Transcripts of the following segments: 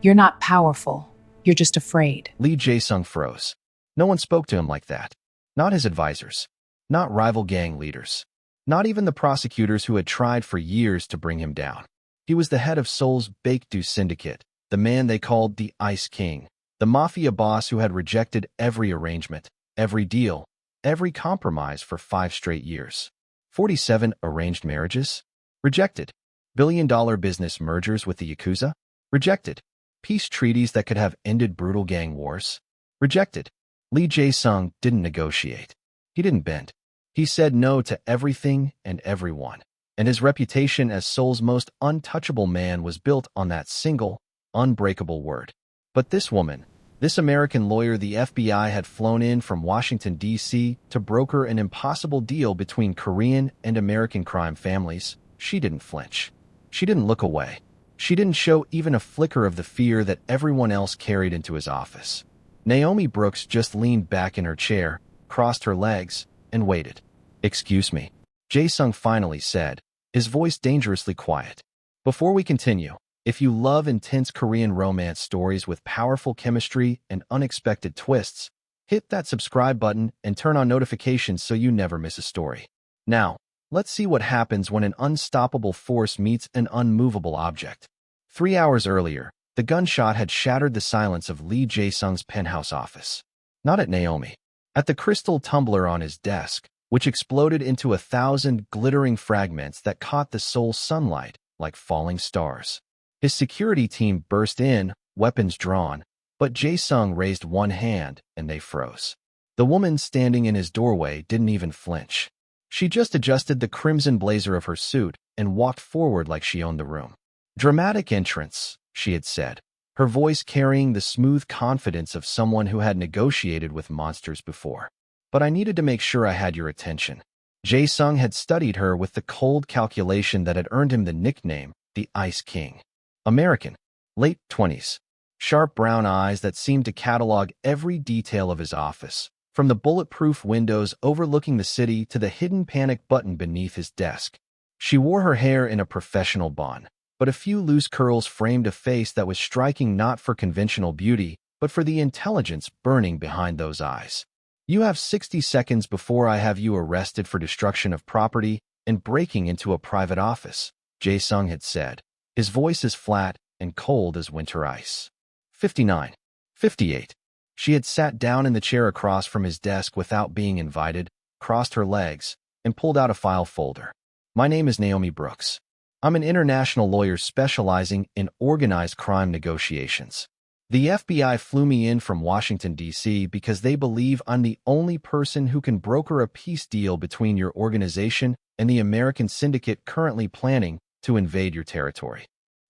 You're not powerful. You're just afraid. Lee Jae-sung froze. No one spoke to him like that. Not his advisors. Not rival gang leaders. Not even the prosecutors who had tried for years to bring him down. He was the head of Seoul's Baekdu syndicate, the man they called the Ice King, the Mafia boss who had rejected every arrangement, every deal, every compromise for 5 straight years. 47 arranged marriages? Rejected. Billion-dollar business mergers with the Yakuza? Rejected. Peace treaties that could have ended brutal gang wars? Rejected. Lee Jae-sung didn't negotiate. He didn't bend. He said no to everything and everyone, and his reputation as Seoul's most untouchable man was built on that single, unbreakable word. But this woman, this American lawyer the FBI had flown in from Washington, D.C. to broker an impossible deal between Korean and American crime families, she didn't flinch. She didn't look away. She didn't show even a flicker of the fear that everyone else carried into his office. Naomi Brooks just leaned back in her chair, crossed her legs, and waited. "Excuse me," Jae-sung finally said, his voice dangerously quiet. "Before we continue, if you love intense Korean romance stories with powerful chemistry and unexpected twists, hit that subscribe button and turn on notifications so you never miss a story. Now, let's see what happens when an unstoppable force meets an unmovable object." 3 hours earlier, the gunshot had shattered the silence of Lee Jae-sung's penthouse office. Not at Naomi. At the crystal tumbler on his desk, which exploded into 1,000 glittering fragments that caught the Seoul sunlight like falling stars. His security team burst in, weapons drawn, but Jae-sung raised one hand and they froze. The woman standing in his doorway didn't even flinch. She just adjusted the crimson blazer of her suit and walked forward like she owned the room. "Dramatic entrance," she had said, her voice carrying the smooth confidence of someone who had negotiated with monsters before. "But I needed to make sure I had your attention." Jae-sung had studied her with the cold calculation that had earned him the nickname, the Ice King. American, late 20s, sharp brown eyes that seemed to catalog every detail of his office, from the bulletproof windows overlooking the city to the hidden panic button beneath his desk. She wore her hair in a professional bun, but a few loose curls framed a face that was striking not for conventional beauty, but for the intelligence burning behind those eyes. "You have 60 seconds before I have you arrested for destruction of property and breaking into a private office," Jae-sung had said, his voice as flat and cold as winter ice. 59. 58. She had sat down in the chair across from his desk without being invited, crossed her legs, and pulled out a file folder. "My name is Naomi Brooks. I'm an international lawyer specializing in organized crime negotiations. The FBI flew me in from Washington, D.C. because they believe I'm the only person who can broker a peace deal between your organization and the American syndicate currently planning to invade your territory."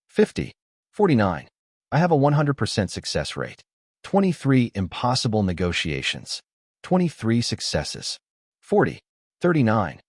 50. 49. I have a 100% success rate. 23 impossible negotiations. 23 successes. 40. 39.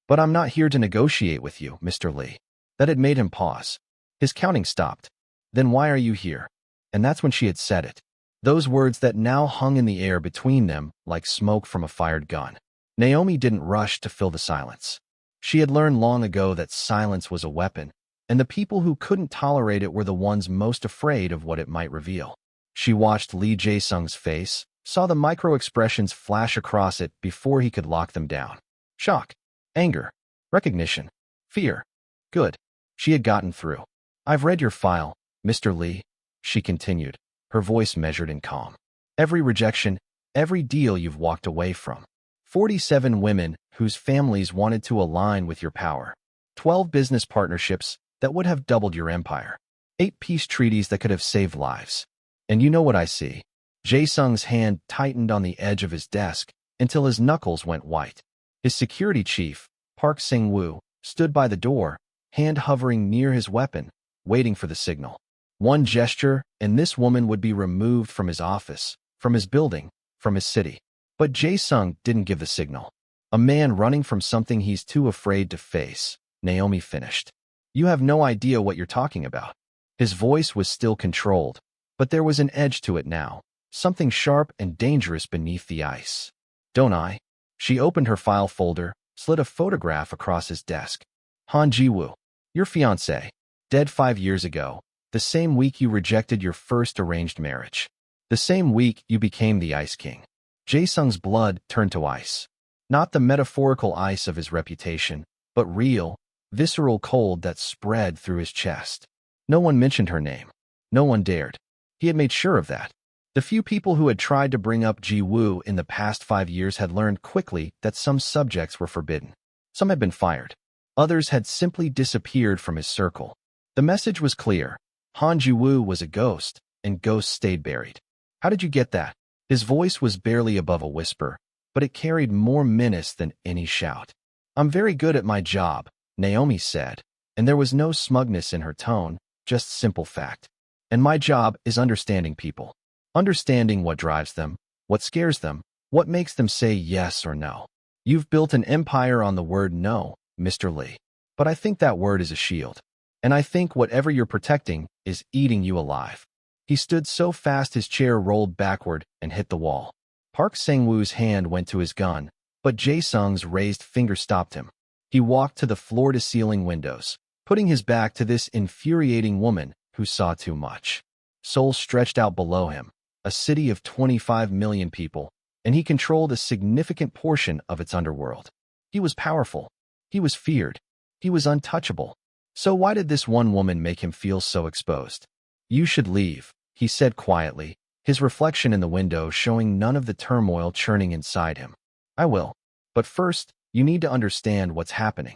But I'm not here to negotiate with you, Mr. Lee. That had made him pause. His counting stopped. "Then why are you here?" And that's when she had said it. Those words that now hung in the air between them like smoke from a fired gun. Naomi didn't rush to fill the silence. She had learned long ago that silence was a weapon, and the people who couldn't tolerate it were the ones most afraid of what it might reveal. She watched Lee Jae-sung's face, saw the micro-expressions flash across it before he could lock them down. Shock, anger, recognition, fear. Good. She had gotten through. "I've read your file, Mr. Lee," she continued, her voice measured and calm. "Every rejection, every deal you've walked away from. 47 women whose families wanted to align with your power. 12 business partnerships that would have doubled your empire. 8 peace treaties that could have saved lives. And you know what I see?" Jae-sung's hand tightened on the edge of his desk until his knuckles went white. His security chief, Park Sang-woo, stood by the door, hand hovering near his weapon, waiting for the signal. One gesture, and this woman would be removed from his office, from his building, from his city. But Jae-sung didn't give the signal. "A man running from something he's too afraid to face," Naomi finished. "You have no idea what you're talking about." His voice was still controlled, but there was an edge to it now, something sharp and dangerous beneath the ice. "Don't I?" She opened her file folder, slid a photograph across his desk. "Han Ji-woo, your fiancé, dead 5 years ago, The same week you rejected your first arranged marriage. The same week you became the Ice King. Jae-sung's blood turned to ice. Not the metaphorical ice of his reputation, but real, visceral cold that spread through his chest. No one mentioned her name. No one dared. He had made sure of that. The few people who had tried to bring up Ji-woo in the past 5 years had learned quickly that some subjects were forbidden. Some had been fired. Others had simply disappeared from his circle. The message was clear. Han Ji-woo was a ghost, and ghosts stayed buried. How did you get that? His voice was barely above a whisper, but it carried more menace than any shout. I'm very good at my job, Naomi said, and there was no smugness in her tone, just simple fact. And my job is understanding people. Understanding what drives them, what scares them, what makes them say yes or no. You've built an empire on the word no, Mr. Lee. But I think that word is a shield. And I think whatever you're protecting is eating you alive. He stood so fast his chair rolled backward and hit the wall. Park Sang-woo's hand went to his gun, but Jae-sung's raised finger stopped him. He walked to the floor-to-ceiling windows, putting his back to this infuriating woman who saw too much. Seoul stretched out below him, a city of 25 million people, and he controlled a significant portion of its underworld. He was powerful. He was feared. He was untouchable. So why did this one woman make him feel so exposed? You should leave, he said quietly, his reflection in the window showing none of the turmoil churning inside him. I will. But first, you need to understand what's happening.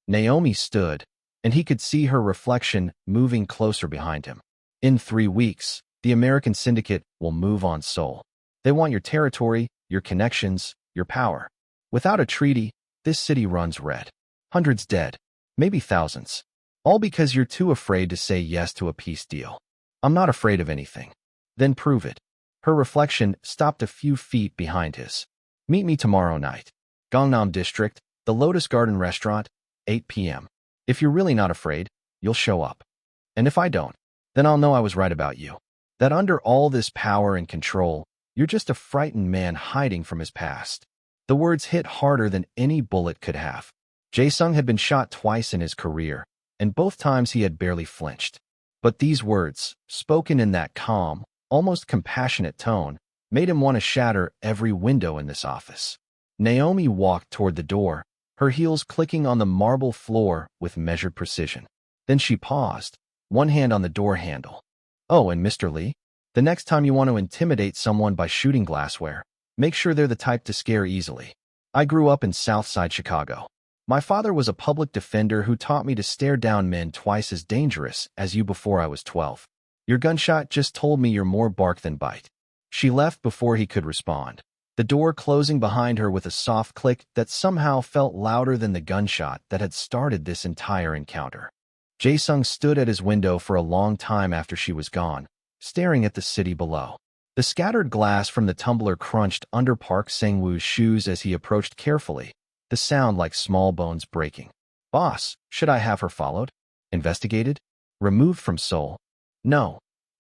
Naomi stood, and he could see her reflection moving closer behind him. In 3 weeks, the American syndicate will move on Seoul. They want your territory, your connections, your power. Without a treaty, this city runs red. Hundreds dead, maybe thousands. All because you're too afraid to say yes to a peace deal. I'm not afraid of anything. Then prove it. Her reflection stopped a few feet behind his. Meet me tomorrow night. Gangnam District, the Lotus Garden Restaurant, 8 p.m. If you're really not afraid, you'll show up. And if I don't, then I'll know I was right about you. That under all this power and control, you're just a frightened man hiding from his past. The words hit harder than any bullet could have. Jae-sung had been shot twice in his career, and both times he had barely flinched. But these words, spoken in that calm, almost compassionate tone, made him want to shatter every window in this office. Naomi walked toward the door, her heels clicking on the marble floor with measured precision. Then she paused, one hand on the door handle. Oh, and Mr. Lee, the next time you want to intimidate someone by shooting glassware, make sure they're the type to scare easily. I grew up in Southside Chicago. My father was a public defender who taught me to stare down men twice as dangerous as you before I was 12. Your gunshot just told me you're more bark than bite. She left before he could respond, the door closing behind her with a soft click that somehow felt louder than the gunshot that had started this entire encounter. Jae-sung stood at his window for a long time after she was gone, staring at the city below. The scattered glass from the tumbler crunched under Park Sang-woo's shoes as he approached carefully, the sound like small bones breaking. Boss, should I have her followed? Investigated? Removed from Seoul? No,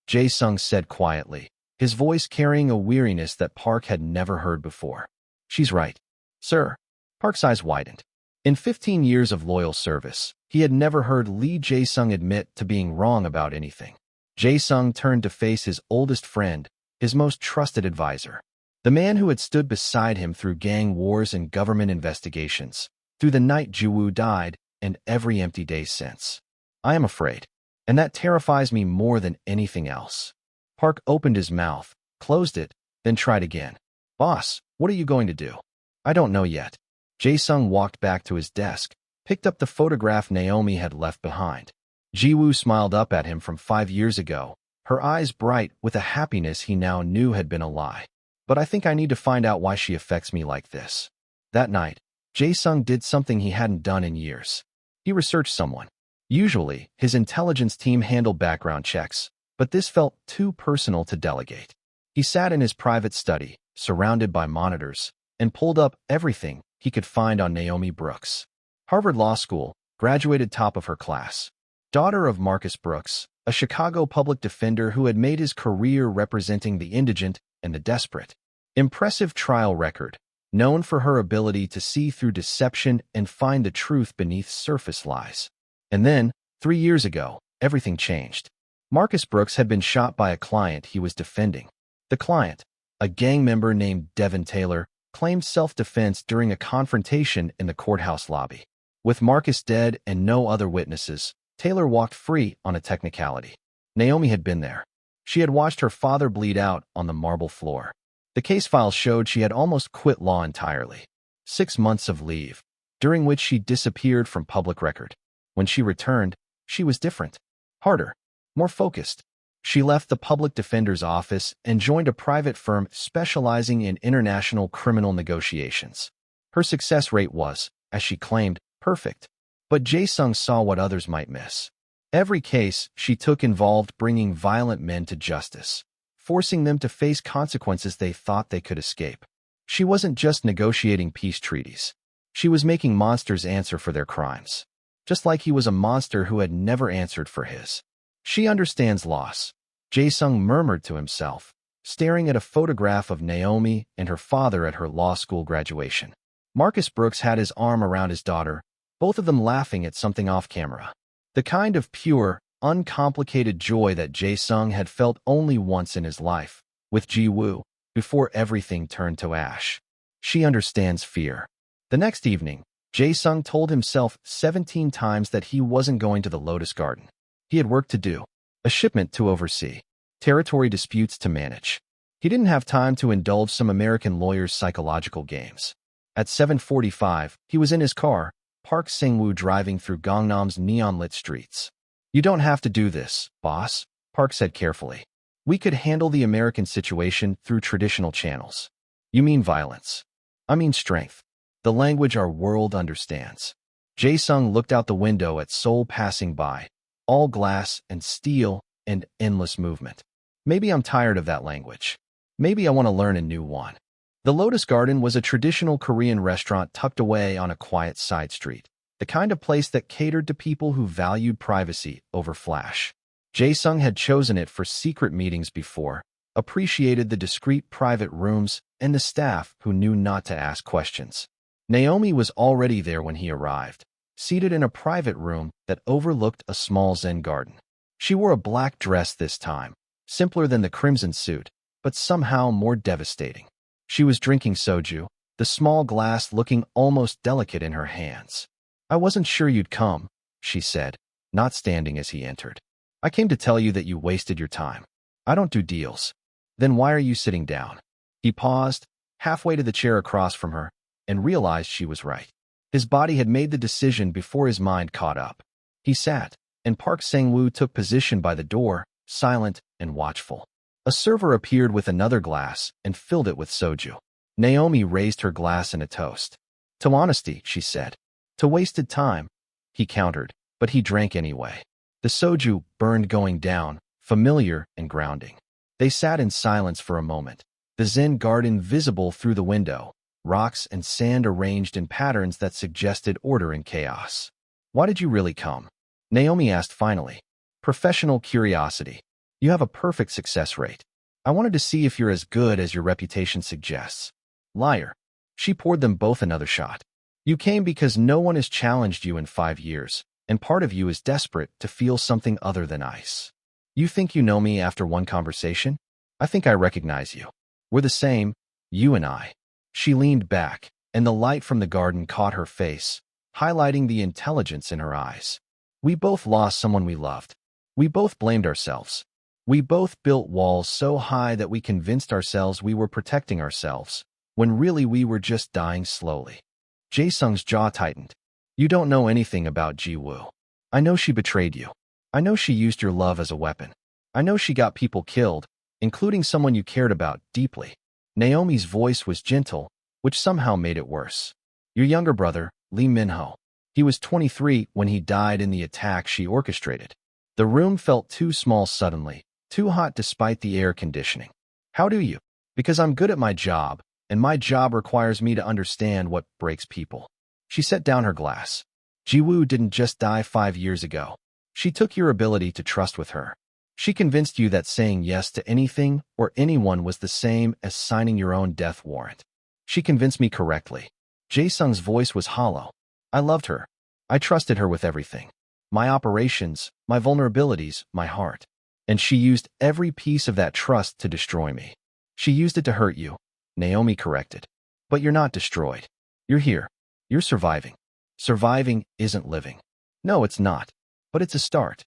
Jae-sung said quietly, his voice carrying a weariness that Park had never heard before. She's right. Sir. Park's eyes widened. In 15 years of loyal service, he had never heard Lee Jae-sung admit to being wrong about anything. Jae-sung turned to face his oldest friend, his most trusted advisor. The man who had stood beside him through gang wars and government investigations, through the night Ji-woo died, and every empty day since. I am afraid. And that terrifies me more than anything else. Park opened his mouth, closed it, then tried again. Boss, what are you going to do? I don't know yet. Jae-sung walked back to his desk, picked up the photograph Naomi had left behind. Ji-woo smiled up at him from 5 years ago, her eyes bright with a happiness he now knew had been a lie. But I think I need to find out why she affects me like this. That night, Jae-sung did something he hadn't done in years. He researched someone. Usually, his intelligence team handled background checks, but this felt too personal to delegate. He sat in his private study, surrounded by monitors, and pulled up everything he could find on Naomi Brooks. Harvard Law School, graduated top of her class. Daughter of Marcus Brooks, a Chicago public defender who had made his career representing the indigent and the desperate. Impressive trial record, known for her ability to see through deception and find the truth beneath surface lies. And then, 3 years ago, everything changed. Marcus Brooks had been shot by a client he was defending. The client, a gang member named Devin Taylor, claimed self-defense during a confrontation in the courthouse lobby. With Marcus dead and no other witnesses, Taylor walked free on a technicality. Naomi had been there. She had watched her father bleed out on the marble floor. The case file showed she had almost quit law entirely. 6 months of leave, during which she disappeared from public record. When she returned, she was different. Harder. More focused. She left the public defender's office and joined a private firm specializing in international criminal negotiations. Her success rate was, as she claimed, perfect. But Jae-sung saw what others might miss. Every case she took involved bringing violent men to justice, forcing them to face consequences they thought they could escape. She wasn't just negotiating peace treaties. She was making monsters answer for their crimes, just like he was a monster who had never answered for his. She understands loss, Jae-sung murmured to himself, staring at a photograph of Naomi and her father at her law school graduation. Marcus Brooks had his arm around his daughter, both of them laughing at something off camera. The kind of pure, uncomplicated joy that Jae-sung had felt only once in his life, with Ji-woo, before everything turned to ash. She understands fear. The next evening, Jae-sung told himself 17 times that he wasn't going to the Lotus Garden. He had work to do, a shipment to oversee, territory disputes to manage. He didn't have time to indulge some American lawyer's psychological games. At 7:45, he was in his car, Park Sang-woo driving through Gangnam's neon-lit streets. "You don't have to do this, boss," Park said carefully. "We could handle the American situation through traditional channels." "You mean violence?" "I mean strength. The language our world understands." Jae-sung looked out the window at Seoul passing by, all glass and steel and endless movement. "Maybe I'm tired of that language. Maybe I want to learn a new one." The Lotus Garden was a traditional Korean restaurant tucked away on a quiet side street, the kind of place that catered to people who valued privacy over flash. Jae-sung had chosen it for secret meetings before, appreciated the discreet private rooms and the staff who knew not to ask questions. Naomi was already there when he arrived, seated in a private room that overlooked a small Zen garden. She wore a black dress this time, simpler than the crimson suit, but somehow more devastating. She was drinking soju, the small glass looking almost delicate in her hands. "I wasn't sure you'd come," she said, not standing as he entered. "I came to tell you that you wasted your time. I don't do deals." "Then why are you sitting down?" He paused, halfway to the chair across from her, and realized she was right. His body had made the decision before his mind caught up. He sat, and Park Sang-woo took position by the door, silent and watchful. A server appeared with another glass and filled it with soju. Naomi raised her glass in a toast. "To honesty," she said. "To wasted time," he countered, but he drank anyway. The soju burned going down, familiar and grounding. They sat in silence for a moment, the Zen garden visible through the window, rocks and sand arranged in patterns that suggested order and chaos. "Why did you really come?" Naomi asked finally. "Professional curiosity. You have a perfect success rate. I wanted to see if you're as good as your reputation suggests." "Liar." She poured them both another shot. "You came because no one has challenged you in 5 years, and part of you is desperate to feel something other than ice. You think you know me after one conversation? I think I recognize you. We're the same, you and I." She leaned back, and the light from the garden caught her face, highlighting the intelligence in her eyes. "We both lost someone we loved. We both blamed ourselves. We both built walls so high that we convinced ourselves we were protecting ourselves, when really we were just dying slowly." Jae-sung's jaw tightened. "You don't know anything about Ji-woo. I know she betrayed you. I know she used your love as a weapon. I know she got people killed, including someone you cared about deeply." Naomi's voice was gentle, which somehow made it worse. "Your younger brother, Lee Min-ho. He was 23 when he died in the attack she orchestrated." The room felt too small suddenly, too hot despite the air conditioning. "How do you?" "Because I'm good at my job, and my job requires me to understand what breaks people." She set down her glass. "Ji-woo didn't just die 5 years ago. She took your ability to trust with her. She convinced you that saying yes to anything or anyone was the same as signing your own death warrant. She convinced me correctly." Jae-sung's voice was hollow. "I loved her. I trusted her with everything. My operations, my vulnerabilities, my heart. And she used every piece of that trust to destroy me. She used it to hurt you, Naomi corrected. But you're not destroyed. You're here. You're surviving. Surviving isn't living. No, it's not. But it's a start.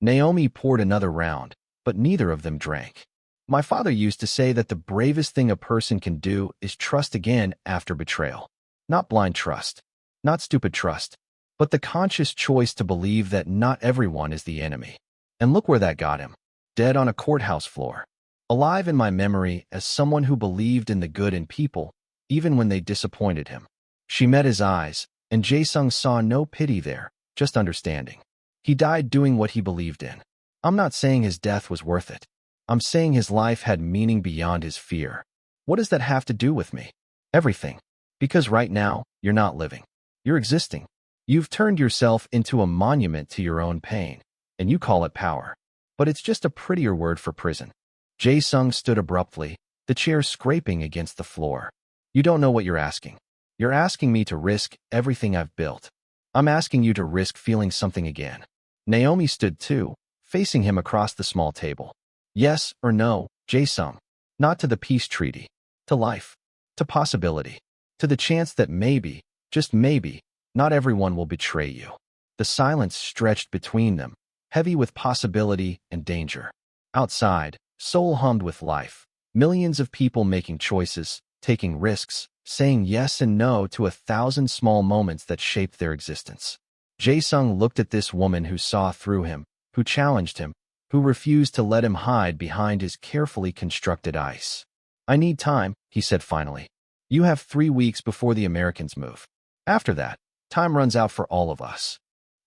Naomi poured another round, but neither of them drank. My father used to say that the bravest thing a person can do is trust again after betrayal. Not blind trust. Not stupid trust. But the conscious choice to believe that not everyone is the enemy. And look where that got him. Dead on a courthouse floor. Alive in my memory as someone who believed in the good in people, even when they disappointed him. She met his eyes, and Jae-sung saw no pity there, just understanding. He died doing what he believed in. I'm not saying his death was worth it. I'm saying his life had meaning beyond his fear. What does that have to do with me? Everything. Because right now, you're not living. You're existing. You've turned yourself into a monument to your own pain, and you call it power. But it's just a prettier word for prison. Jae-sung stood abruptly, the chair scraping against the floor. You don't know what you're asking. You're asking me to risk everything I've built. I'm asking you to risk feeling something again. Naomi stood too, facing him across the small table. Yes or no, Jae-sung. Not to the peace treaty. To life. To possibility. To the chance that maybe, just maybe, not everyone will betray you. The silence stretched between them, heavy with possibility and danger. Outside, Seoul hummed with life. Millions of people making choices, taking risks, saying yes and no to 1,000 small moments that shaped their existence. Jae-sung looked at this woman who saw through him, who challenged him, who refused to let him hide behind his carefully constructed ice. I need time, he said finally. You have 3 weeks before the Americans move. After that, time runs out for all of us.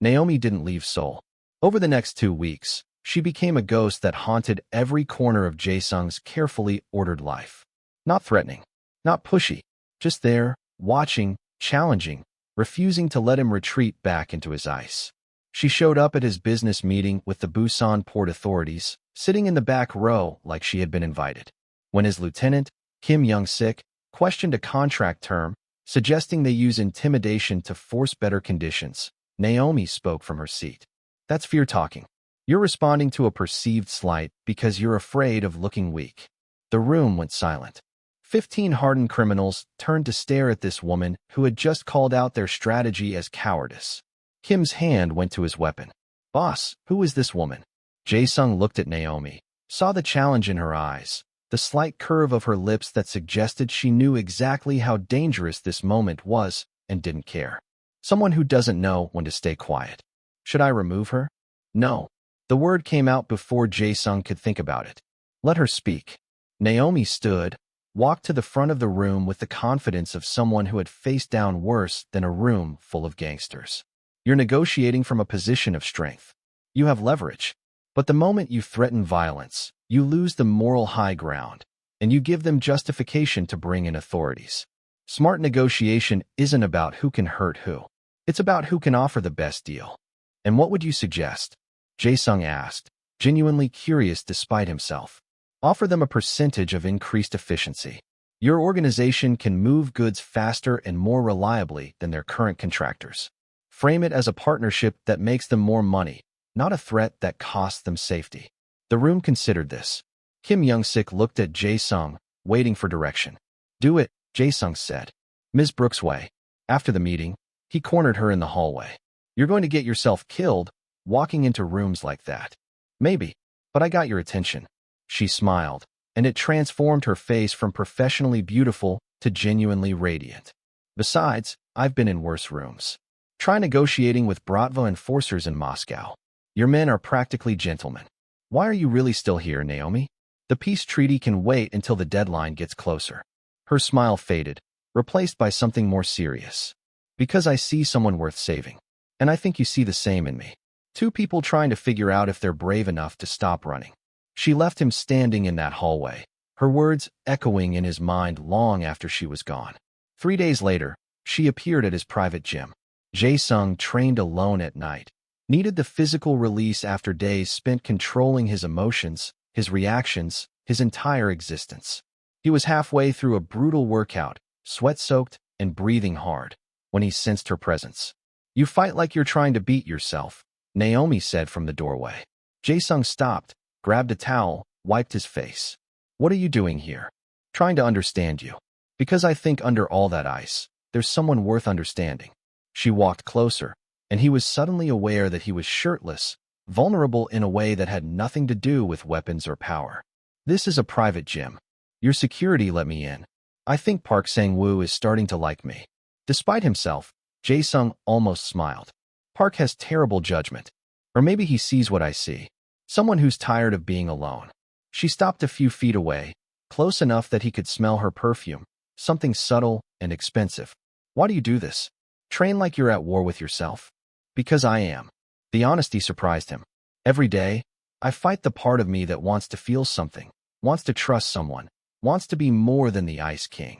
Naomi didn't leave Seoul. Over the next 2 weeks, she became a ghost that haunted every corner of Jae-sung's carefully ordered life. Not threatening, not pushy, just there, watching, challenging, refusing to let him retreat back into his ice. She showed up at his business meeting with the Busan port authorities, sitting in the back row like she had been invited. When his lieutenant, Kim Young-sik, questioned a contract term, suggesting they use intimidation to force better conditions, Naomi spoke from her seat. That's fear talking. You're responding to a perceived slight because you're afraid of looking weak. The room went silent. 15 hardened criminals turned to stare at this woman who had just called out their strategy as cowardice. Kim's hand went to his weapon. Boss, who is this woman? Jae-sung looked at Naomi, saw the challenge in her eyes, the slight curve of her lips that suggested she knew exactly how dangerous this moment was and didn't care. Someone who doesn't know when to stay quiet. Should I remove her? No. The word came out before Jae-sung could think about it. Let her speak. Naomi stood, walked to the front of the room with the confidence of someone who had faced down worse than a room full of gangsters. You're negotiating from a position of strength. You have leverage. But the moment you threaten violence, you lose the moral high ground, and you give them justification to bring in authorities. Smart negotiation isn't about who can hurt who. It's about who can offer the best deal. And what would you suggest? Jae-sung asked, genuinely curious despite himself. Offer them a percentage of increased efficiency. Your organization can move goods faster and more reliably than their current contractors. Frame it as a partnership that makes them more money, not a threat that costs them safety. The room considered this. Kim Young-sik looked at Jae-sung, waiting for direction. Do it, Jae-sung said. Ms. Brooksway. After the meeting, he cornered her in the hallway. You're going to get yourself killed, walking into rooms like that. Maybe, but I got your attention. She smiled, and it transformed her face from professionally beautiful to genuinely radiant. Besides, I've been in worse rooms. Try negotiating with Bratva enforcers in Moscow. Your men are practically gentlemen. Why are you really still here, Naomi? The peace treaty can wait until the deadline gets closer. Her smile faded, replaced by something more serious. Because I see someone worth saving. And I think you see the same in me. 2 people trying to figure out if they're brave enough to stop running. She left him standing in that hallway, her words echoing in his mind long after she was gone. 3 days later, she appeared at his private gym. Jae-sung, trained alone at night, needed the physical release after days spent controlling his emotions, his reactions, his entire existence. He was halfway through a brutal workout, sweat-soaked and breathing hard, when he sensed her presence. You fight like you're trying to beat yourself, Naomi said from the doorway. Jae-sung stopped, grabbed a towel, wiped his face. What are you doing here? Trying to understand you. Because I think under all that ice, there's someone worth understanding. She walked closer, and he was suddenly aware that he was shirtless, vulnerable in a way that had nothing to do with weapons or power. This is a private gym. Your security let me in. I think Park Sang-woo is starting to like me. Despite himself, Jae-sung almost smiled. Park has terrible judgment. Or maybe he sees what I see. Someone who's tired of being alone. She stopped a few feet away, close enough that he could smell her perfume, something subtle and expensive. Why do you do this? Train like you're at war with yourself? Because I am. The honesty surprised him. Every day, I fight the part of me that wants to feel something, wants to trust someone, wants to be more than the Ice King.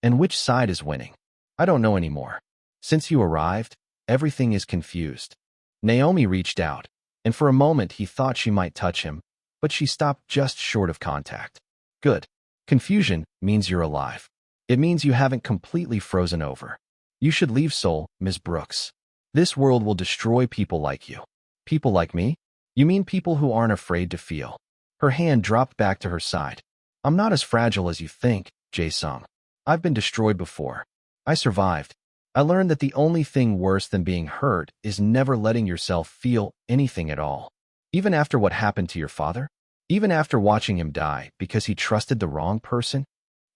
And which side is winning? I don't know anymore. Since you arrived, everything is confused. Naomi reached out, and for a moment he thought she might touch him, but she stopped just short of contact. Good. Confusion means you're alive. It means you haven't completely frozen over. You should leave Seoul, Ms. Brooks. This world will destroy people like you. People like me? You mean people who aren't afraid to feel? Her hand dropped back to her side. I'm not as fragile as you think, Jae-sung. I've been destroyed before. I survived. I learned that the only thing worse than being hurt is never letting yourself feel anything at all. Even after what happened to your father? Even after watching him die because he trusted the wrong person?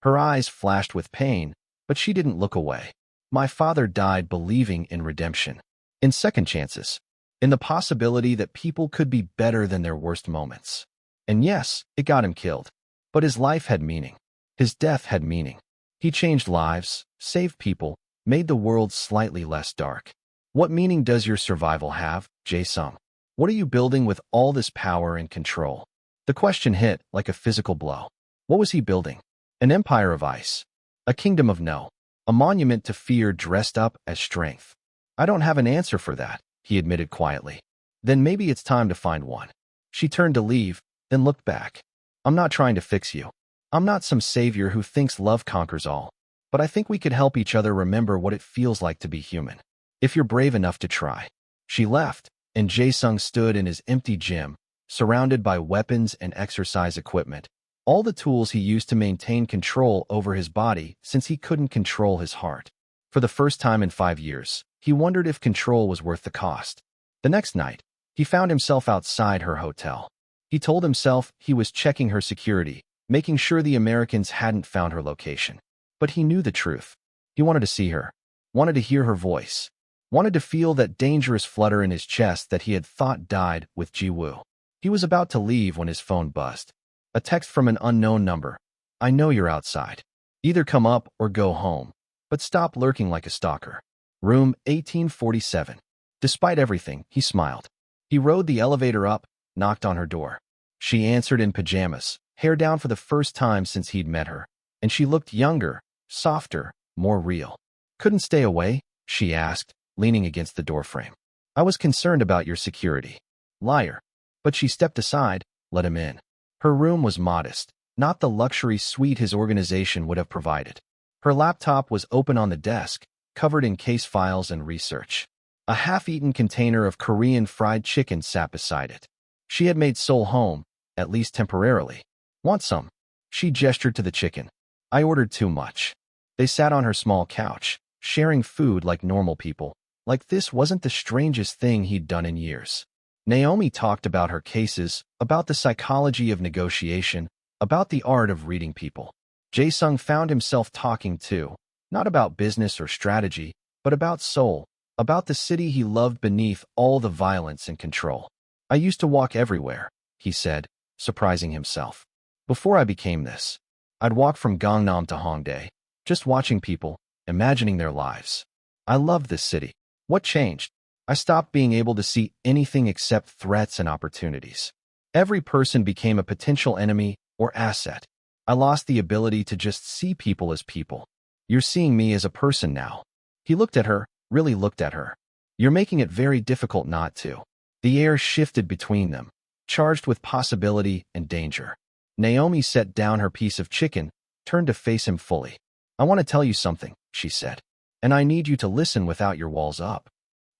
Her eyes flashed with pain, but she didn't look away. My father died believing in redemption, in second chances, in the possibility that people could be better than their worst moments. And yes, it got him killed. But his life had meaning. His death had meaning. He changed lives, saved people, made the world slightly less dark. What meaning does your survival have, Jae-sung? What are you building with all this power and control? The question hit like a physical blow. What was he building? An empire of ice. A kingdom of no. A monument to fear dressed up as strength. I don't have an answer for that, he admitted quietly. Then maybe it's time to find one. She turned to leave, then looked back. I'm not trying to fix you. I'm not some savior who thinks love conquers all. But I think we could help each other remember what it feels like to be human. If you're brave enough to try. She left, and Jae-sung stood in his empty gym, surrounded by weapons and exercise equipment. All the tools he used to maintain control over his body since he couldn't control his heart. For the first time in 5 years, he wondered if control was worth the cost. The next night, he found himself outside her hotel. He told himself he was checking her security, making sure the Americans hadn't found her location. But he knew the truth. He wanted to see her, wanted to hear her voice, wanted to feel that dangerous flutter in his chest that he had thought died with Ji-woo. He was about to leave when his phone buzzed. A text from an unknown number. I know you're outside. Either come up or go home, but stop lurking like a stalker. Room 1847. Despite everything, he smiled. He rode the elevator up, knocked on her door. She answered in pajamas, hair down for the first time since he'd met her, and she looked younger, softer, more real. Couldn't stay away? She asked, leaning against the doorframe. I was concerned about your security. Liar. But she stepped aside, let him in. Her room was modest, not the luxury suite his organization would have provided. Her laptop was open on the desk, covered in case files and research. A half-eaten container of Korean fried chicken sat beside it. She had made Seoul home, at least temporarily. Want some? She gestured to the chicken. I ordered too much. They sat on her small couch, sharing food like normal people, like this wasn't the strangest thing he'd done in years. Naomi talked about her cases, about the psychology of negotiation, about the art of reading people. Jae-sung found himself talking too, not about business or strategy, but about Seoul, about the city he loved beneath all the violence and control. I used to walk everywhere, he said, surprising himself. Before I became this, I'd walk from Gangnam to Hongdae, just watching people, imagining their lives. I loved this city. What changed? I stopped being able to see anything except threats and opportunities. Every person became a potential enemy or asset. I lost the ability to just see people as people. You're seeing me as a person now. He looked at her, really looked at her. You're making it very difficult not to. The air shifted between them, charged with possibility and danger. Naomi set down her piece of chicken, turned to face him fully. I want to tell you something, she said. And I need you to listen without your walls up.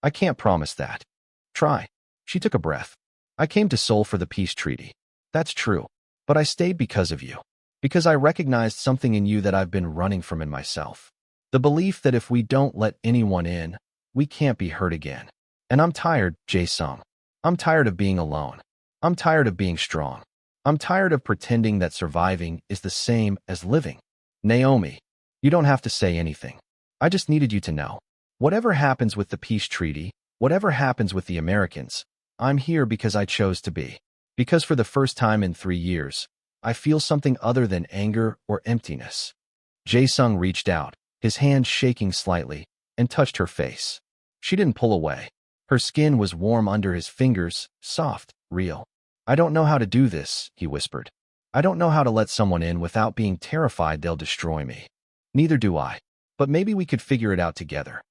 I can't promise that. Try. She took a breath. I came to Seoul for the peace treaty. That's true. But I stayed because of you. Because I recognized something in you that I've been running from in myself. The belief that if we don't let anyone in, we can't be hurt again. And I'm tired, Jae-sung. I'm tired of being alone. I'm tired of being strong. I'm tired of pretending that surviving is the same as living. Naomi, you don't have to say anything. I just needed you to know. Whatever happens with the peace treaty, whatever happens with the Americans, I'm here because I chose to be. Because for the first time in 3 years, I feel something other than anger or emptiness. Jae-sung reached out, his hand shaking slightly, and touched her face. She didn't pull away. Her skin was warm under his fingers, soft, real. I don't know how to do this, he whispered. I don't know how to let someone in without being terrified they'll destroy me. Neither do I. But maybe we could figure it out together.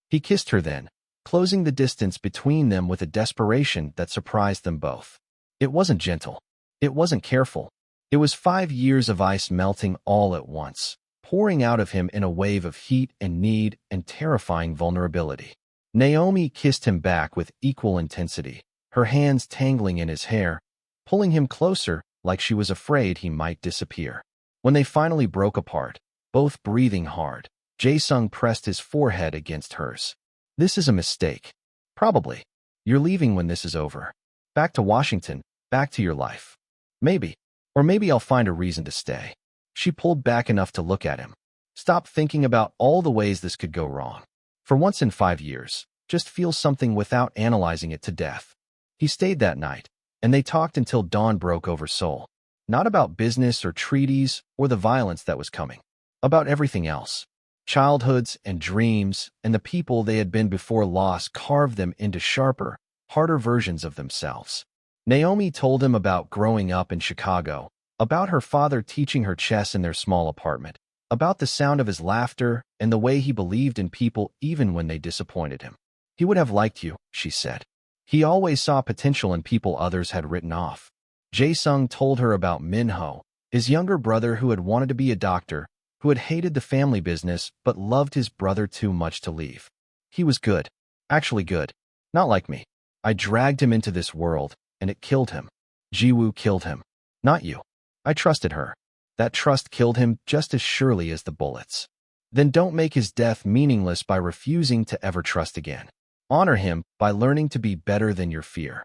He kissed her then, closing the distance between them with a desperation that surprised them both. It wasn't gentle. It wasn't careful. It was 5 years of ice melting all at once, pouring out of him in a wave of heat and need and terrifying vulnerability. Naomi kissed him back with equal intensity, her hands tangling in his hair, pulling him closer like she was afraid he might disappear. When they finally broke apart, both breathing hard, Jae-sung pressed his forehead against hers. This is a mistake. Probably. You're leaving when this is over. Back to Washington, back to your life. Maybe. Or maybe I'll find a reason to stay. She pulled back enough to look at him. Stop thinking about all the ways this could go wrong. For once in 5 years, just feel something without analyzing it to death. He stayed that night, and they talked until dawn broke over Seoul. Not about business or treaties or the violence that was coming. About everything else. Childhoods and dreams and the people they had been before loss carved them into sharper, harder versions of themselves. Naomi told him about growing up in Chicago, about her father teaching her chess in their small apartment, about the sound of his laughter and the way he believed in people even when they disappointed him. He would have liked you, she said. He always saw potential in people others had written off. Jae-sung told her about Min-ho, his younger brother who had wanted to be a doctor, who had hated the family business but loved his brother too much to leave. He was good. Actually good. Not like me. I dragged him into this world, and it killed him. Jiwoo killed him. Not you. I trusted her. That trust killed him just as surely as the bullets. Then don't make his death meaningless by refusing to ever trust again. Honor him by learning to be better than your fear.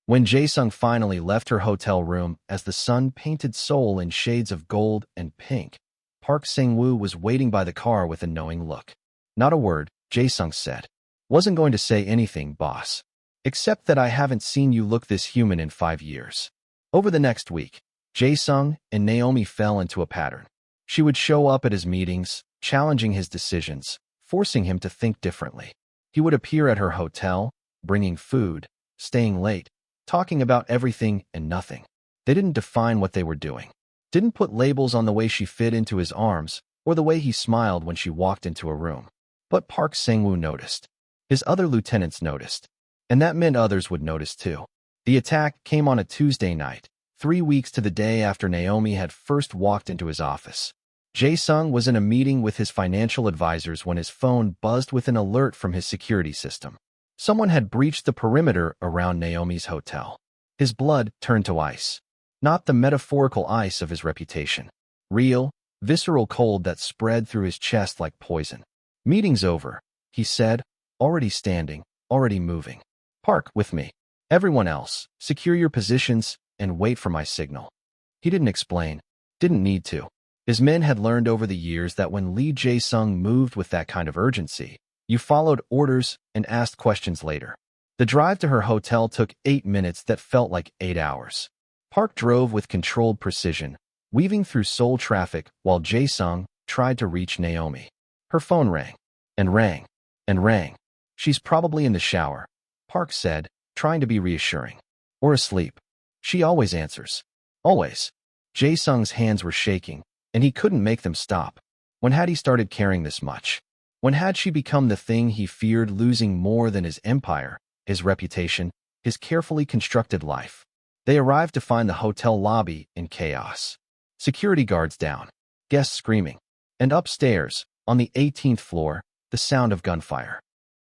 When Jae-sung finally left her hotel room as the sun painted Seoul in shades of gold and pink, Park Sang-woo was waiting by the car with a knowing look. Not a word, Jae-sung said. Wasn't going to say anything, boss. Except that I haven't seen you look this human in 5 years. Over the next week, Jae-sung and Naomi fell into a pattern. She would show up at his meetings, challenging his decisions, forcing him to think differently. He would appear at her hotel, bringing food, staying late, talking about everything and nothing. They didn't define what they were doing. Didn't put labels on the way she fit into his arms or the way he smiled when she walked into a room. But Park Sang-woo noticed. His other lieutenants noticed. And that meant others would notice too. The attack came on a Tuesday night, 3 weeks to the day after Naomi had first walked into his office. Jae-sung was in a meeting with his financial advisors when his phone buzzed with an alert from his security system. Someone had breached the perimeter around Naomi's hotel. His blood turned to ice. Not the metaphorical ice of his reputation. Real, visceral cold that spread through his chest like poison. Meeting's over, he said, already standing, already moving. Park with me. Everyone else, secure your positions and wait for my signal. He didn't explain. Didn't need to. His men had learned over the years that when Lee Jae-sung moved with that kind of urgency, you followed orders and asked questions later. The drive to her hotel took 8 minutes that felt like 8 hours. Park drove with controlled precision, weaving through Seoul traffic while Jae-sung tried to reach Naomi. Her phone rang, and rang, and rang. She's probably in the shower, Park said, trying to be reassuring. Or asleep. She always answers. Always. Jae-sung's hands were shaking, and he couldn't make them stop. When had he started caring this much? When had she become the thing he feared losing more than his empire, his reputation, his carefully constructed life? They arrived to find the hotel lobby in chaos. Security guards down, guests screaming, and upstairs, on the 18th floor, the sound of gunfire.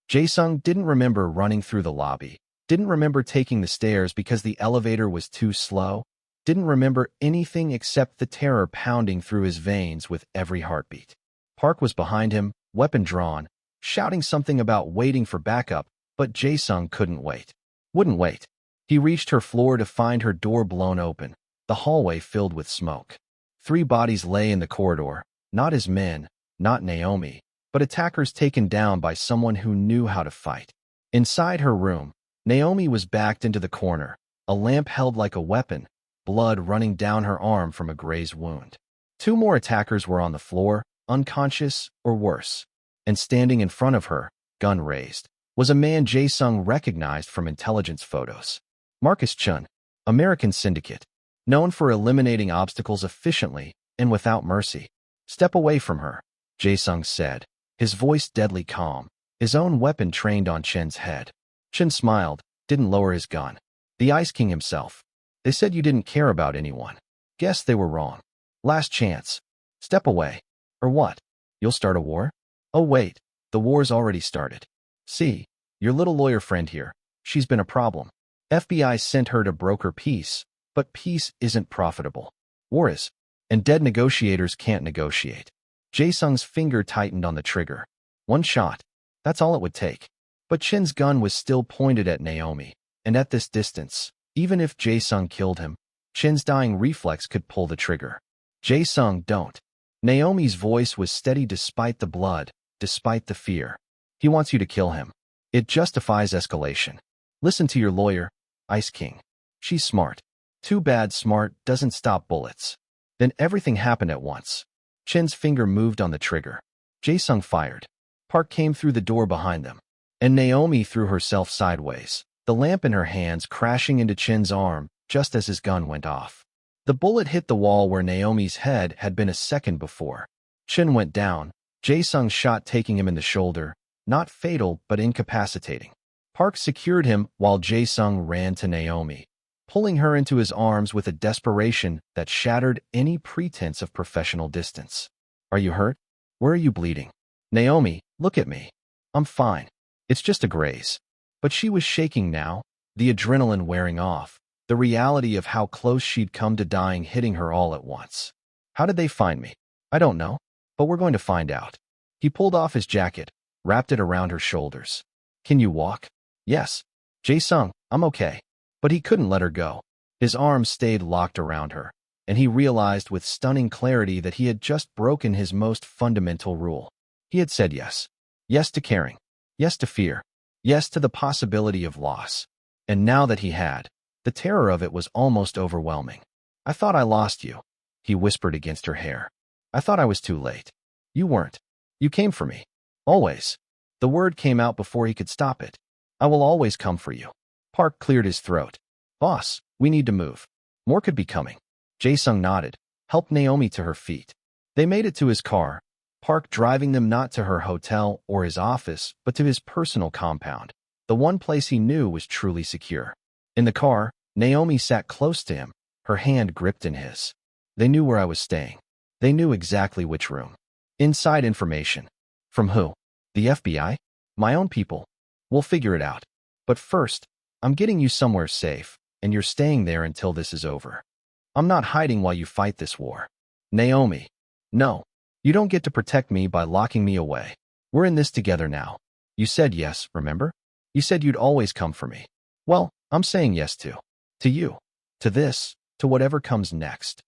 Jae-sung didn't remember running through the lobby, didn't remember taking the stairs because the elevator was too slow, didn't remember anything except the terror pounding through his veins with every heartbeat. Park was behind him, weapon drawn, shouting something about waiting for backup, but Jae-sung couldn't wait. Wouldn't wait. He reached her floor to find her door blown open, the hallway filled with smoke. 3 bodies lay in the corridor, not his men, not Naomi, but attackers taken down by someone who knew how to fight. Inside her room, Naomi was backed into the corner, a lamp held like a weapon, blood running down her arm from a grazed wound. 2 more attackers were on the floor, unconscious or worse. And standing in front of her, gun raised, was a man Jae-sung recognized from intelligence photos. Marcus Chun, American Syndicate, known for eliminating obstacles efficiently and without mercy. Step away from her, Jae-sung said, his voice deadly calm, his own weapon trained on Chen's head. Chen smiled, didn't lower his gun. The Ice King himself. They said you didn't care about anyone. Guess they were wrong. Last chance. Step away. Or what? You'll start a war? Oh wait, the war's already started. See, your little lawyer friend here. She's been a problem. FBI sent her to broker peace, but peace isn't profitable. War is. And dead negotiators can't negotiate. Jae-sung's finger tightened on the trigger. 1 shot. That's all it would take. But Chen's gun was still pointed at Naomi, and at this distance, even if Jae-sung killed him, Chen's dying reflex could pull the trigger. Jae-sung, don't. Naomi's voice was steady despite the blood, despite the fear. He wants you to kill him. It justifies escalation. Listen to your lawyer, Ice King. She's smart. Too bad smart doesn't stop bullets. Then everything happened at once. Chen's finger moved on the trigger. Jae-sung fired. Park came through the door behind them, and Naomi threw herself sideways, the lamp in her hands crashing into Chen's arm just as his gun went off. The bullet hit the wall where Naomi's head had been a second before. Chen went down, Jae-sung's shot taking him in the shoulder, not fatal but incapacitating. Park secured him while Jae-sung ran to Naomi, pulling her into his arms with a desperation that shattered any pretense of professional distance. Are you hurt? Where are you bleeding? Naomi, look at me. I'm fine. It's just a graze. But she was shaking now, the adrenaline wearing off, the reality of how close she'd come to dying hitting her all at once. How did they find me? I don't know, but we're going to find out. He pulled off his jacket, wrapped it around her shoulders. Can you walk? Yes. Jae-sung, I'm okay. But he couldn't let her go. His arms stayed locked around her, and he realized with stunning clarity that he had just broken his most fundamental rule. He had said yes. Yes to caring. Yes to fear. Yes to the possibility of loss. And now that he had, the terror of it was almost overwhelming. I thought I lost you, he whispered against her hair. I thought I was too late. You weren't. You came for me. Always. The word came out before he could stop it. I will always come for you. Park cleared his throat. Boss, we need to move. More could be coming. Jae-sung nodded, helped Naomi to her feet. They made it to his car, Park driving them not to her hotel or his office, but to his personal compound, the one place he knew was truly secure. In the car, Naomi sat close to him, her hand gripped in his. They knew where I was staying. They knew exactly which room. Inside information. From who? The FBI? My own people. We'll figure it out. But first, I'm getting you somewhere safe, and you're staying there until this is over. I'm not hiding while you fight this war. Naomi. No. You don't get to protect me by locking me away. We're in this together now. You said yes, remember? You said you'd always come for me. Well, I'm saying yes to you, to this, to whatever comes next.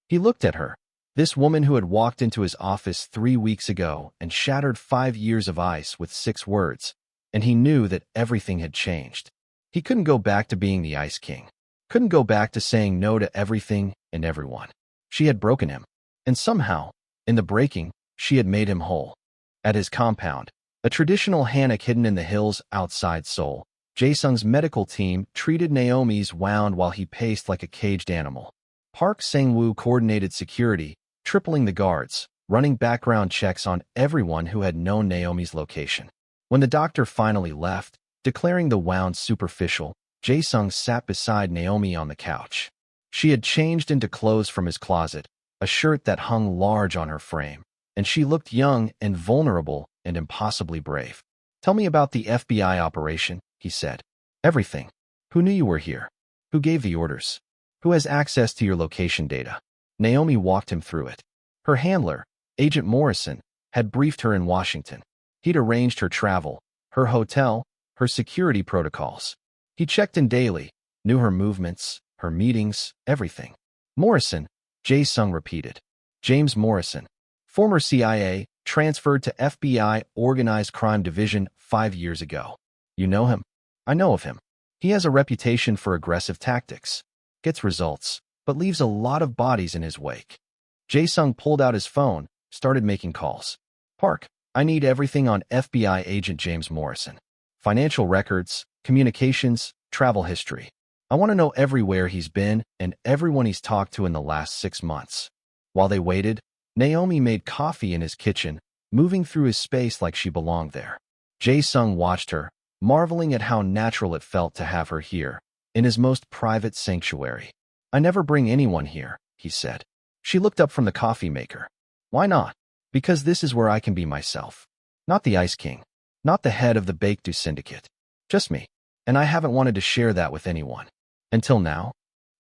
He looked at her, this woman who had walked into his office 3 weeks ago and shattered 5 years of ice with 6 words, and he knew that everything had changed. He couldn't go back to being the Ice King, couldn't go back to saying no to everything and everyone. She had broken him, and somehow, in the breaking, she had made him whole. At his compound, a traditional hanok hidden in the hills outside Seoul, Jae-sung's medical team treated Naomi's wound while he paced like a caged animal. Park Sang-woo coordinated security, tripling the guards, running background checks on everyone who had known Naomi's location. When the doctor finally left, declaring the wound superficial, Jae-sung sat beside Naomi on the couch. She had changed into clothes from his closet, a shirt that hung large on her frame, and she looked young and vulnerable and impossibly brave. Tell me about the FBI operation, he said. Everything. Who knew you were here? Who gave the orders? Who has access to your location data? Naomi walked him through it. Her handler, Agent Morrison, had briefed her in Washington. He'd arranged her travel, her hotel, her security protocols. He checked in daily, knew her movements, her meetings, everything. Morrison, Jae-sung repeated. James Morrison, former CIA, transferred to FBI Organized Crime Division 5 years ago. You know him? I know of him. He has a reputation for aggressive tactics, gets results, but leaves a lot of bodies in his wake. Jae-sung pulled out his phone, started making calls. Park, I need everything on FBI agent James Morrison. Financial records, communications, travel history. I want to know everywhere he's been and everyone he's talked to in the last 6 months. While they waited, Naomi made coffee in his kitchen, moving through his space like she belonged there. Jae-sung watched her, marveling at how natural it felt to have her here, in his most private sanctuary. I never bring anyone here, he said. She looked up from the coffee maker. Why not? Because this is where I can be myself. Not the Ice King. Not the head of the Baekdu Syndicate. Just me. And I haven't wanted to share that with anyone. Until now.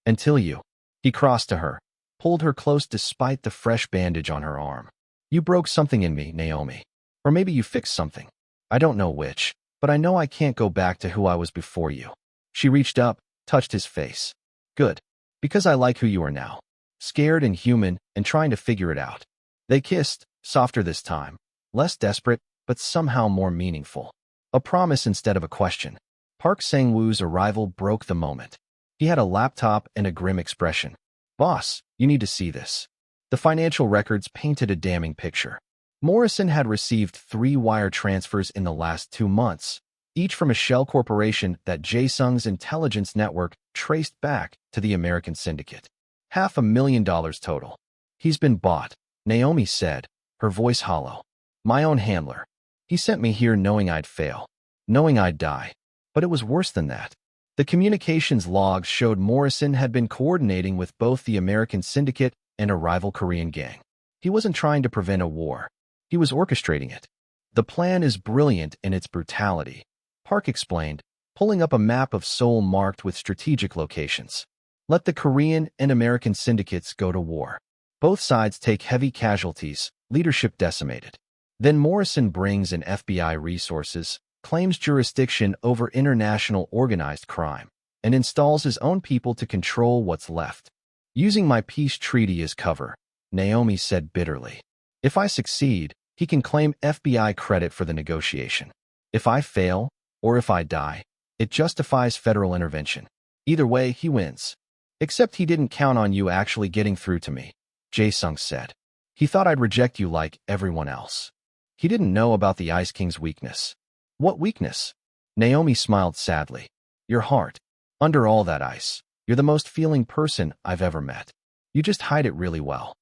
Until you. He crossed to her, pulled her close despite the fresh bandage on her arm. You broke something in me, Naomi. Or maybe you fixed something. I don't know which, but I know I can't go back to who I was before you. She reached up, touched his face. Good. Because I like who you are now. Scared and human and trying to figure it out. They kissed, softer this time. Less desperate, but somehow more meaningful. A promise instead of a question. Park Sang-woo's arrival broke the moment. He had a laptop and a grim expression. Boss, you need to see this. The financial records painted a damning picture. Morrison had received 3 wire transfers in the last 2 months, each from a shell corporation that Jae-sung's intelligence network traced back to the American Syndicate. $500,000 total. He's been bought, Naomi said, her voice hollow. My own handler. He sent me here knowing I'd fail, knowing I'd die. But it was worse than that. The communications logs showed Morrison had been coordinating with both the American Syndicate and a rival Korean gang. He wasn't trying to prevent a war. He was orchestrating it. The plan is brilliant in its brutality, Park explained, pulling up a map of Seoul marked with strategic locations. Let the Korean and American syndicates go to war. Both sides take heavy casualties, leadership decimated. Then Morrison brings in FBI resources, claims jurisdiction over international organized crime, and installs his own people to control what's left. Using my peace treaty as cover, Naomi said bitterly. If I succeed, he can claim FBI credit for the negotiation. If I fail, or if I die, it justifies federal intervention. Either way, he wins. Except he didn't count on you actually getting through to me, Jae-sung said. He thought I'd reject you like everyone else. He didn't know about the Ice King's weakness. What weakness? Naomi smiled sadly. Your heart. Under all that ice, you're the most feeling person I've ever met. You just hide it really well.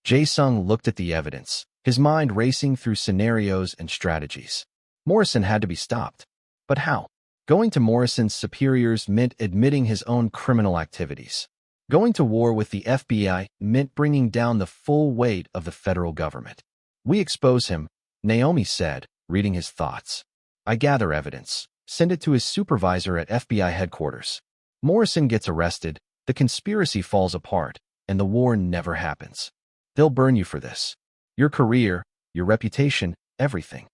Jae-sung looked at the evidence, his mind racing through scenarios and strategies. Morrison had to be stopped. But how? Going to Morrison's superiors meant admitting his own criminal activities. Going to war with the FBI meant bringing down the full weight of the federal government. We expose him, Naomi said, reading his thoughts. I gather evidence, send it to his supervisor at FBI headquarters. Morrison gets arrested, the conspiracy falls apart, and the war never happens. They'll burn you for this. Your career, your reputation, everything.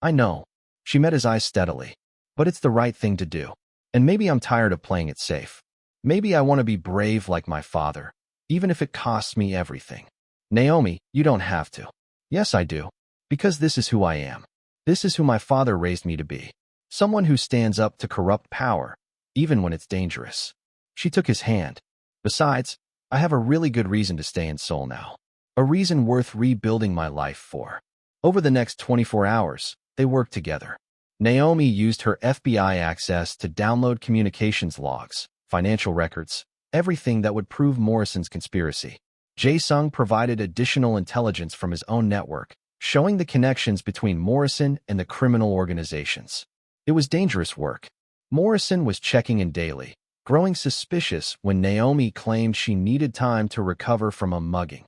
I know. She met his eyes steadily. But it's the right thing to do. And maybe I'm tired of playing it safe. Maybe I want to be brave like my father, even if it costs me everything. Naomi, you don't have to. Yes, I do. Because this is who I am. This is who my father raised me to be. Someone who stands up to corrupt power, even when it's dangerous. She took his hand. Besides, I have a really good reason to stay in Seoul now. A reason worth rebuilding my life for. Over the next 24 hours, they worked together. Naomi used her FBI access to download communications logs, financial records, everything that would prove Morrison's conspiracy. Jae-sung provided additional intelligence from his own network, showing the connections between Morrison and the criminal organizations. It was dangerous work. Morrison was checking in daily, growing suspicious when Naomi claimed she needed time to recover from a mugging.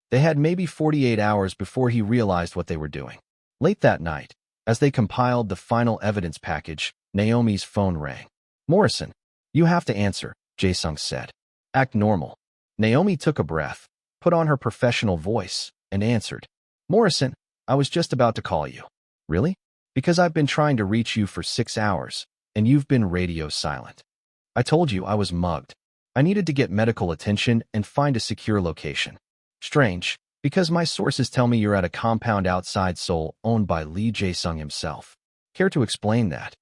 They had maybe 48 hours before he realized what they were doing. Late that night, as they compiled the final evidence package, Naomi's phone rang. Morrison, you have to answer, Jae-sung said. Act normal. Naomi took a breath, put on her professional voice, and answered. Morrison, I was just about to call you. Really? Because I've been trying to reach you for 6 hours, and you've been radio silent. I told you I was mugged. I needed to get medical attention and find a secure location. Strange, because my sources tell me you're at a compound outside Seoul owned by Lee Jae-sung himself. Care to explain that?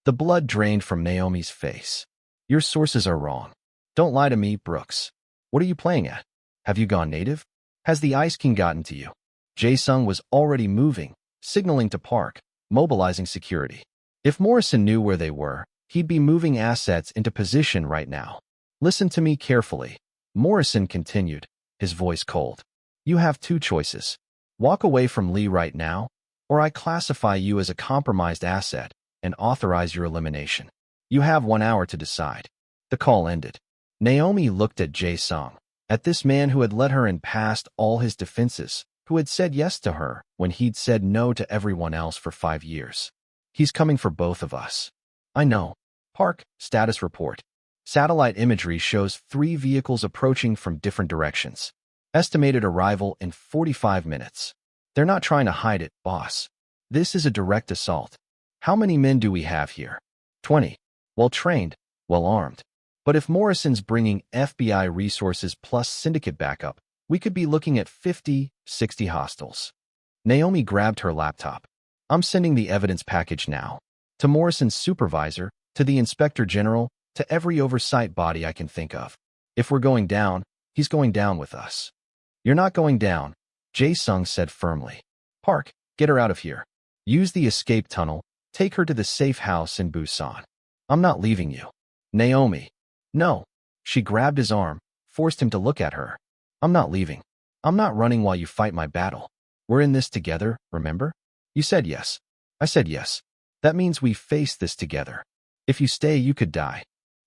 The blood drained from Naomi's face. Your sources are wrong. Don't lie to me, Brooks. What are you playing at? Have you gone native? Has the Ice King gotten to you? Jae-sung was already moving, signaling to Park, mobilizing security. If Morrison knew where they were, he'd be moving assets into position right now. Listen to me carefully. Morrison continued, his voice cold. You have 2 choices. Walk away from Lee right now, or I classify you as a compromised asset and authorize your elimination. You have 1 hour to decide. The call ended. Naomi looked at Jae-sung, at this man who had let her in past all his defenses, who had said yes to her when he'd said no to everyone else for 5 years. He's coming for both of us. I know. Park, status report. Satellite imagery shows 3 vehicles approaching from different directions. Estimated arrival in 45 minutes. They're not trying to hide it, boss. This is a direct assault. How many men do we have here? 20. Well-trained, well-armed. But if Morrison's bringing FBI resources plus syndicate backup, we could be looking at 50, 60 hostiles. Naomi grabbed her laptop. I'm sending the evidence package now. To Morrison's supervisor, to the inspector general, to every oversight body I can think of. If we're going down, he's going down with us. You're not going down, Jae-sung said firmly. Park, get her out of here. Use the escape tunnel, take her to the safe house in Busan. I'm not leaving you. Naomi. No. She grabbed his arm, forced him to look at her. I'm not leaving. I'm not running while you fight my battle. We're in this together, remember? You said yes. I said yes. That means we face this together. If you stay, you could die.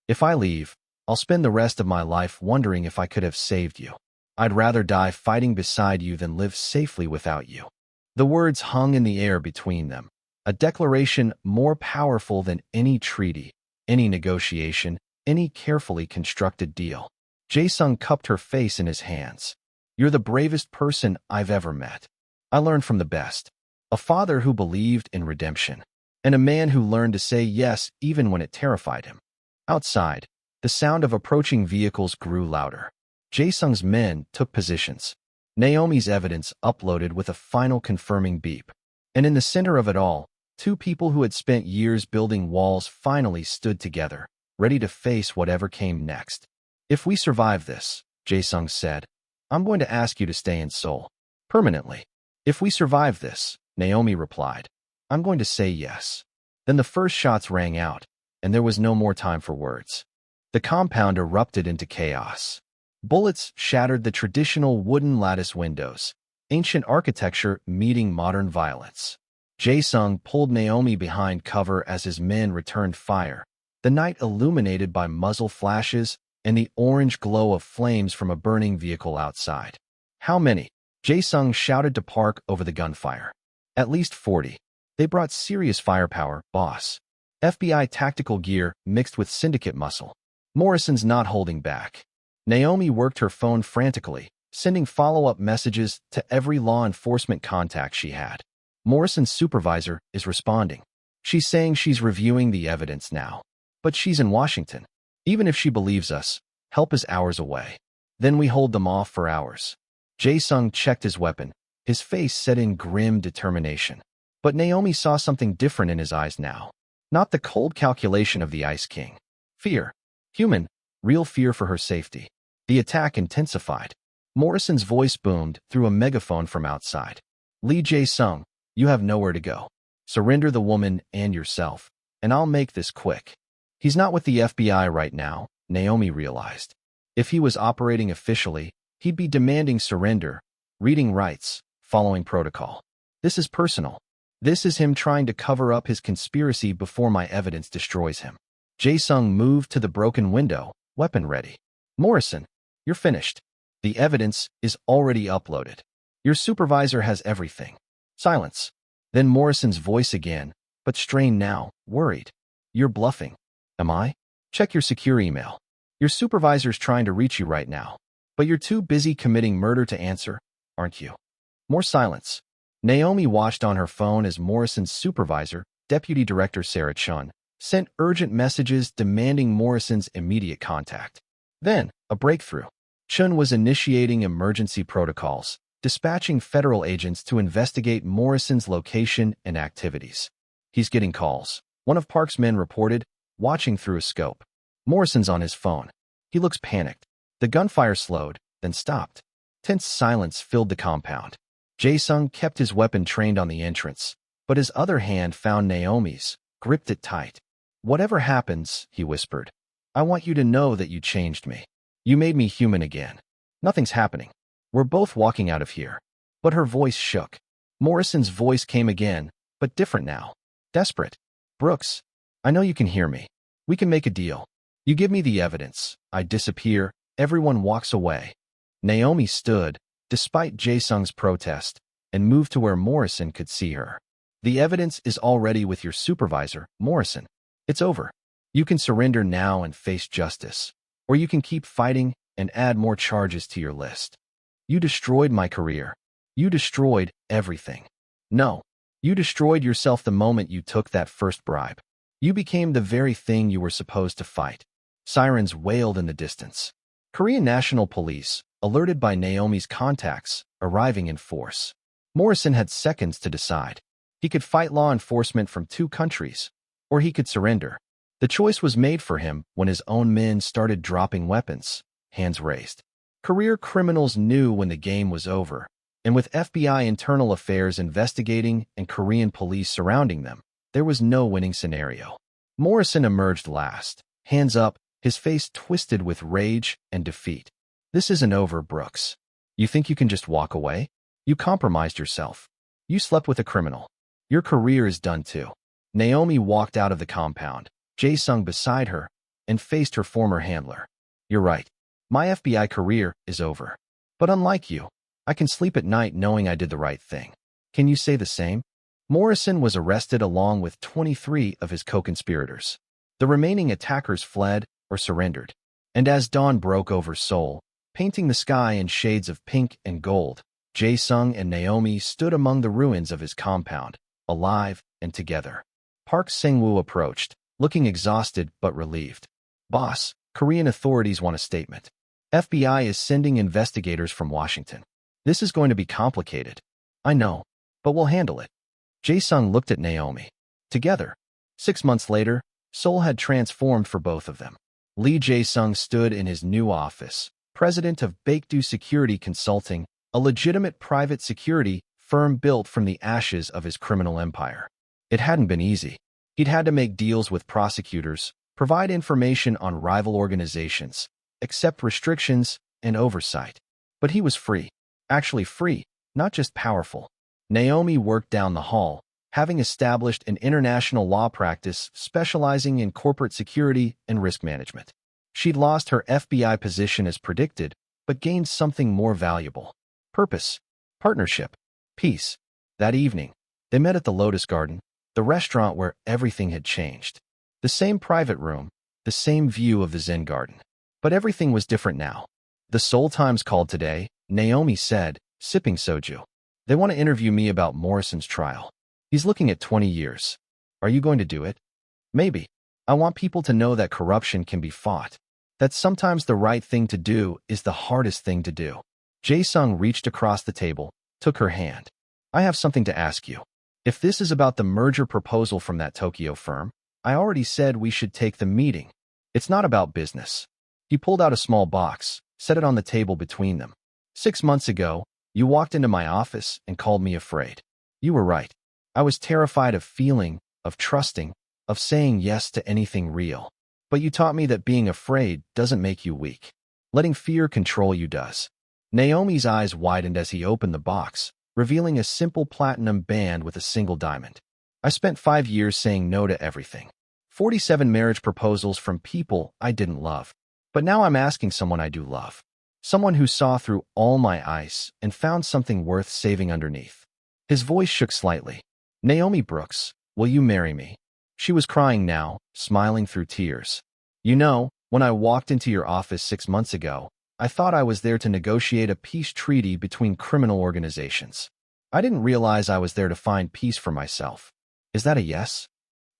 If I leave, I'll spend the rest of my life wondering if I could have saved you. I'd rather die fighting beside you than live safely without you. The words hung in the air between them, a declaration more powerful than any treaty, any negotiation, any carefully constructed deal. Jae-sung cupped her face in his hands. You're the bravest person I've ever met. I learned from the best. A father who believed in redemption, and a man who learned to say yes even when it terrified him. Outside, the sound of approaching vehicles grew louder. Jae-sung's men took positions. Naomi's evidence uploaded with a final confirming beep. And in the center of it all, 2 people who had spent years building walls finally stood together, ready to face whatever came next. If we survive this, Jae-sung said, I'm going to ask you to stay in Seoul. Permanently. If we survive this, Naomi replied, I'm going to say yes. Then the first shots rang out, and there was no more time for words. The compound erupted into chaos. Bullets shattered the traditional wooden lattice windows, ancient architecture meeting modern violence. Jae-sung pulled Naomi behind cover as his men returned fire, the night illuminated by muzzle flashes and the orange glow of flames from a burning vehicle outside. How many? Jae-sung shouted to Park over the gunfire. At least 40. They brought serious firepower, boss. FBI tactical gear mixed with syndicate muscle. Morrison's not holding back. Naomi worked her phone frantically, sending follow-up messages to every law enforcement contact she had. Morrison's supervisor is responding. She's saying she's reviewing the evidence now. But she's in Washington. Even if she believes us, help is hours away. Then we hold them off for hours. Jae-sung checked his weapon, his face set in grim determination. But Naomi saw something different in his eyes now. Not the cold calculation of the Ice King. Fear. Human, real fear for her safety. The attack intensified. Morrison's voice boomed through a megaphone from outside. Lee Jae-sung, you have nowhere to go. Surrender the woman and yourself, and I'll make this quick. He's not with the FBI right now, Naomi realized. If he was operating officially, he'd be demanding surrender, reading rights, following protocol. This is personal. This is him trying to cover up his conspiracy before my evidence destroys him. Jae-sung moved to the broken window, weapon ready. Morrison, you're finished. The evidence is already uploaded. Your supervisor has everything. Silence. Then Morrison's voice again, but strained now, worried. You're bluffing. Am I? Check your secure email. Your supervisor's trying to reach you right now, but you're too busy committing murder to answer, aren't you? More silence. Naomi watched on her phone as Morrison's supervisor, Deputy Director Sarah Chun, sent urgent messages demanding Morrison's immediate contact. Then, a breakthrough. Chun was initiating emergency protocols, dispatching federal agents to investigate Morrison's location and activities. He's getting calls, one of Park's men reported, watching through a scope. Morrison's on his phone. He looks panicked. The gunfire slowed, then stopped. Tense silence filled the compound. Jae-sung kept his weapon trained on the entrance, but his other hand found Naomi's, gripped it tight. "Whatever happens," he whispered, "I want you to know that you changed me. You made me human again. Nothing's happening. We're both walking out of here." But her voice shook. Morrison's voice came again, but different now. Desperate. "Brooks, I know you can hear me. We can make a deal. You give me the evidence. I disappear. Everyone walks away." Naomi stood, despite Jae-sung's protest, and moved to where Morrison could see her. "The evidence is already with your supervisor, Morrison. It's over. You can surrender now and face justice. Or you can keep fighting and add more charges to your list. You destroyed my career. You destroyed everything. No, you destroyed yourself the moment you took that first bribe. You became the very thing you were supposed to fight." Sirens wailed in the distance. Korean National Police, alerted by Naomi's contacts, arriving in force. Morrison had seconds to decide. He could fight law enforcement from 2 countries, or he could surrender. The choice was made for him when his own men started dropping weapons, hands raised. Career criminals knew when the game was over, and with FBI internal affairs investigating and Korean police surrounding them, there was no winning scenario. Morrison emerged last, hands up, his face twisted with rage and defeat. "This isn't over, Brooks. You think you can just walk away? You compromised yourself. You slept with a criminal. Your career is done too." Naomi walked out of the compound, Jae-sung beside her, and faced her former handler. "You're right. My FBI career is over. But unlike you, I can sleep at night knowing I did the right thing. Can you say the same?" Morrison was arrested along with 23 of his co-conspirators. The remaining attackers fled or surrendered. And as dawn broke over Seoul, painting the sky in shades of pink and gold, Jae-sung and Naomi stood among the ruins of his compound, alive and together. Park Sang-woo approached, looking exhausted but relieved. "Boss, Korean authorities want a statement. FBI is sending investigators from Washington. This is going to be complicated. I know, but we'll handle it." Jae-sung looked at Naomi. Together. 6 months later, Seoul had transformed for both of them. Lee Jae-sung stood in his new office, president of Baekdu Security Consulting, a legitimate private security firm built from the ashes of his criminal empire. It hadn't been easy. He'd had to make deals with prosecutors, provide information on rival organizations, accept restrictions and oversight. But he was free. Actually free, not just powerful. Naomi worked down the hall, having established an international law practice specializing in corporate security and risk management. She'd lost her FBI position as predicted, but gained something more valuable. Purpose, partnership, peace. That evening, they met at the Lotus Garden, the restaurant where everything had changed. The same private room, the same view of the Zen garden. But everything was different now. "The Seoul Times called today," Naomi said, sipping soju. "They want to interview me about Morrison's trial. He's looking at 20 years. Are you going to do it?" "Maybe. I want people to know that corruption can be fought. That sometimes the right thing to do is the hardest thing to do." Jae-sung reached across the table, took her hand. "I have something to ask you. If this is about the merger proposal from that Tokyo firm, I already said we should take the meeting. It's not about business." He pulled out a small box, set it on the table between them. 6 months ago, you walked into my office and called me afraid. You were right. I was terrified of feeling, of trusting, of saying yes to anything real. But you taught me that being afraid doesn't make you weak. Letting fear control you does." Naomi's eyes widened as he opened the box, revealing a simple platinum band with a single diamond. "I spent 5 years saying no to everything. 47 marriage proposals from people I didn't love. But now I'm asking someone I do love. Someone who saw through all my ice and found something worth saving underneath." His voice shook slightly. "Naomi Brooks, will you marry me?" She was crying now, smiling through tears. "You know, When I walked into your office 6 months ago, I thought I was there to negotiate a peace treaty between criminal organizations. I didn't realize I was there to find peace for myself. Is that a yes?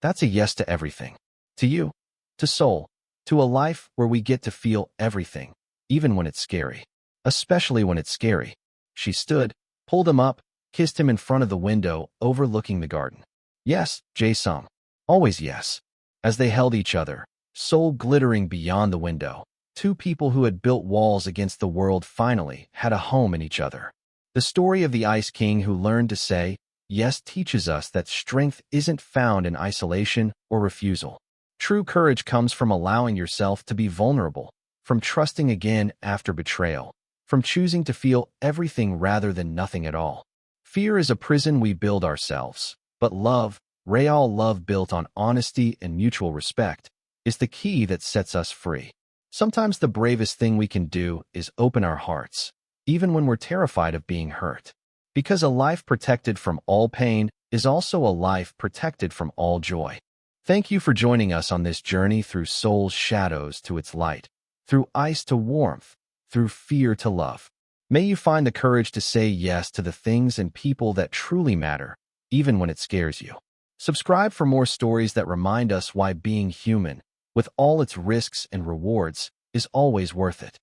That's a yes to everything. To you, to Seoul, to a life where we get to feel everything, even when it's scary. Especially when it's scary. She stood, pulled him up, kissed him in front of the window overlooking the garden. Yes, Jae-sung. Always yes. As they held each other, soul glittering beyond the window, two people who had built walls against the world finally had a home in each other. The story of the Ice King who learned to say yes teaches us that strength isn't found in isolation or refusal. True courage comes from allowing yourself to be vulnerable, from trusting again after betrayal, from choosing to feel everything rather than nothing at all. Fear is a prison we build ourselves, but love, real love built on honesty and mutual respect, is the key that sets us free. Sometimes the bravest thing we can do is open our hearts, even when we're terrified of being hurt. Because a life protected from all pain is also a life protected from all joy. Thank you for joining us on this journey through Seoul's shadows to its light, through ice to warmth, through fear to love. May you find the courage to say yes to the things and people that truly matter, even when it scares you. Subscribe for more stories that remind us why being human, with all its risks and rewards, is always worth it.